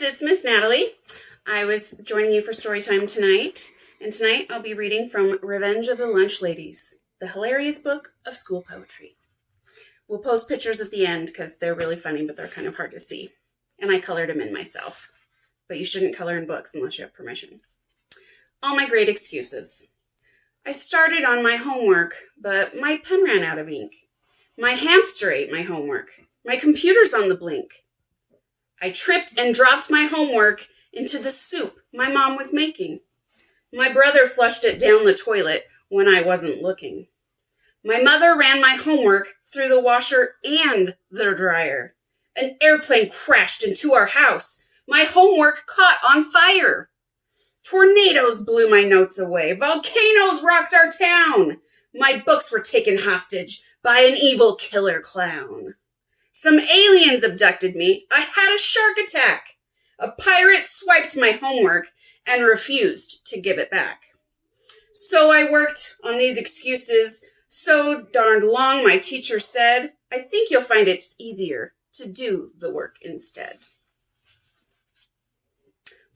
it's Miss Natalie. I was joining you for story time tonight, and tonight I'll be reading from Revenge of the Lunch Ladies, the hilarious book of school poetry. We'll post pictures at the end because they're really funny, but they're kind of hard to see. And I colored them in myself. But you shouldn't color in books unless you have permission. All my great excuses. I started on my homework, but my pen ran out of ink. My hamster ate my homework. My computer's on the blink. I tripped and dropped my homework into the soup my mom was making. My brother flushed it down the toilet when I wasn't looking. My mother ran my homework through the washer and the dryer. An airplane crashed into our house. My homework caught on fire. Tornadoes blew my notes away. Volcanoes rocked our town. My books were taken hostage by an evil killer clown. Some aliens abducted me. I had a shark attack. A pirate swiped my homework and refused to give it back. So I worked on these excuses so darned long, my teacher said, I think you'll find it's easier to do the work instead.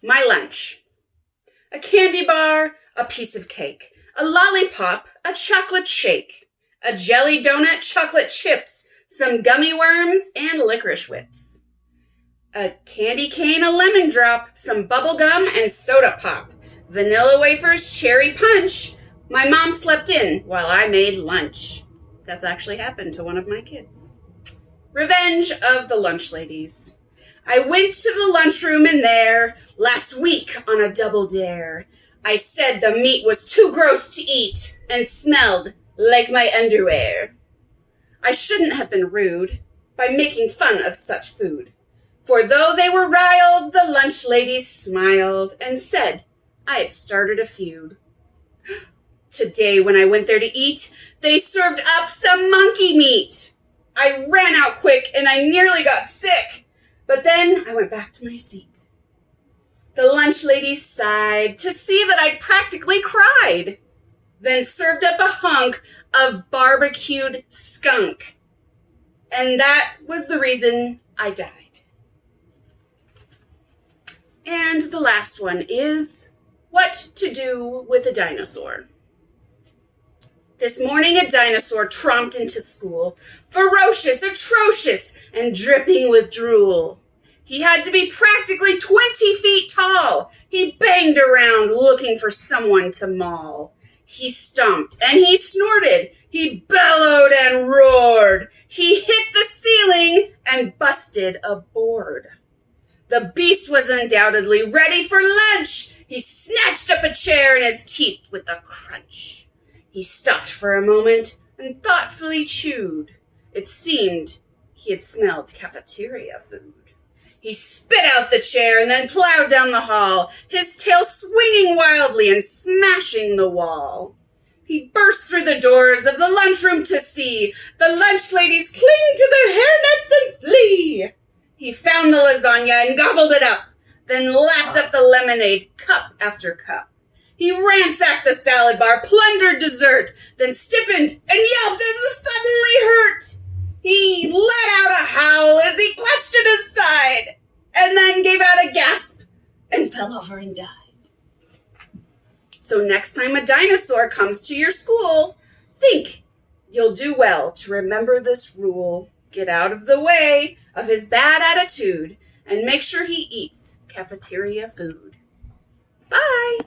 My lunch. A candy bar, a piece of cake, a lollipop, a chocolate shake, a jelly donut, chocolate chips, some gummy worms, and licorice whips. A candy cane, a lemon drop, some bubble gum, and soda pop. Vanilla wafers, cherry punch. My mom slept in while I made lunch. That's actually happened to one of my kids. Revenge of the Lunch Ladies. I went to the lunchroom in there last week on a double dare. I said the meat was too gross to eat and smelled like my underwear. I shouldn't have been rude by making fun of such food. For though they were riled, the lunch ladies smiled and said I had started a feud. Today when I went there to eat, they served up some monkey meat. I ran out quick and I nearly got sick, but then I went back to my seat. The lunch ladies sighed to see that I'd practically cried, then served up a hunk of barbecued skunk. And that was the reason I died. And the last one is what to do with a dinosaur. This morning a dinosaur tromped into school, ferocious, atrocious, and dripping with drool. He had to be practically 20 feet tall. He banged around looking for someone to maul. He stomped and he snorted. He bellowed and roared. He hit the ceiling and busted a board. The beast was undoubtedly ready for lunch. He snatched up a chair in his teeth with a crunch. He stopped for a moment and thoughtfully chewed. It seemed he had smelled cafeteria food. He spit out the chair and then plowed down the hall, his tail swinging wildly and smashing the wall. He burst through the doors of the lunchroom to see the lunch ladies cling to their hairnets and flee. He found the lasagna and gobbled it up, then lapped up the lemonade cup after cup. He ransacked the salad bar, plundered dessert, then stiffened and yelped as if suddenly hurt. He let out a howl as he clutched at his side, and then gave out a gasp and fell over and died. So next time a dinosaur comes to your school, think you'll do well to remember this rule. Get out of the way of his bad attitude and make sure he eats cafeteria food. Bye!